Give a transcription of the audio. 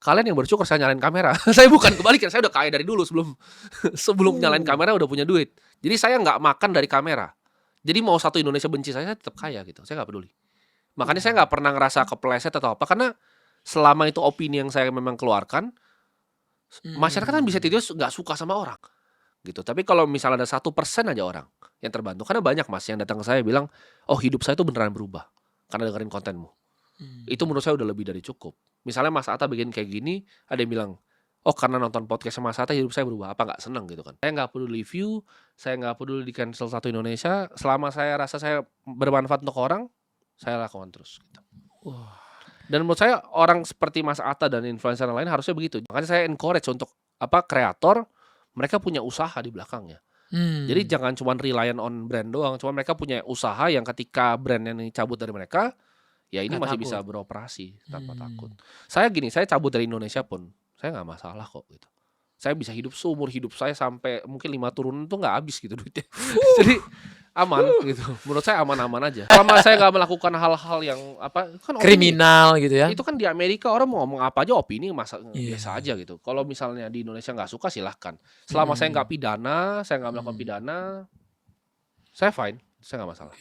kalian yang bersyukur saya nyalain kamera. Saya bukan kebalikan, saya udah kaya dari dulu sebelum nyalain kamera udah punya duit. Jadi saya nggak makan dari kamera. Jadi mau satu Indonesia benci saya tetap kaya gitu, saya nggak peduli. Makanya saya nggak pernah ngerasa kepleset atau apa, karena selama itu opini yang saya memang keluarkan, masyarakat kan bisa tidur nggak suka sama orang, gitu. Tapi kalau misalnya ada 1% aja orang yang terbantu, karena banyak Mas yang datang ke saya bilang, "Oh hidup saya tuh beneran berubah, karena dengerin kontenmu." Itu menurut saya udah lebih dari cukup. Misalnya Mas Atta bikin kayak gini, ada yang bilang, "Oh karena nonton podcast Mas Atta hidup saya berubah." Apa nggak seneng gitu kan? Saya nggak peduli view, saya nggak peduli di-cancel satu Indonesia, selama saya rasa saya bermanfaat untuk orang, saya lakukan terus gitu. Wah. Dan menurut saya orang seperti Mas Atta dan influencer yang lain harusnya begitu. Makanya saya encourage untuk kreator, mereka punya usaha di belakangnya. Jadi jangan cuma reliant on brand doang, cuma mereka punya usaha yang ketika brand ini cabut dari mereka, ya ini Nggak masih takut. bisa beroperasi tanpa takut. Saya gini, saya cabut dari Indonesia pun, saya nggak masalah kok gitu. Saya bisa hidup seumur hidup saya sampai mungkin 5 turunan tuh nggak habis gitu duitnya. Jadi aman gitu. Menurut saya aman-aman aja. Selama saya nggak melakukan hal-hal yang kan opini. Kriminal gitu ya. Itu kan di Amerika orang mau ngomong apa aja opini Iya. biasa aja gitu. Kalau misalnya di Indonesia nggak suka silahkan. Selama saya nggak pidana, saya nggak melakukan pidana, saya fine, saya nggak masalah.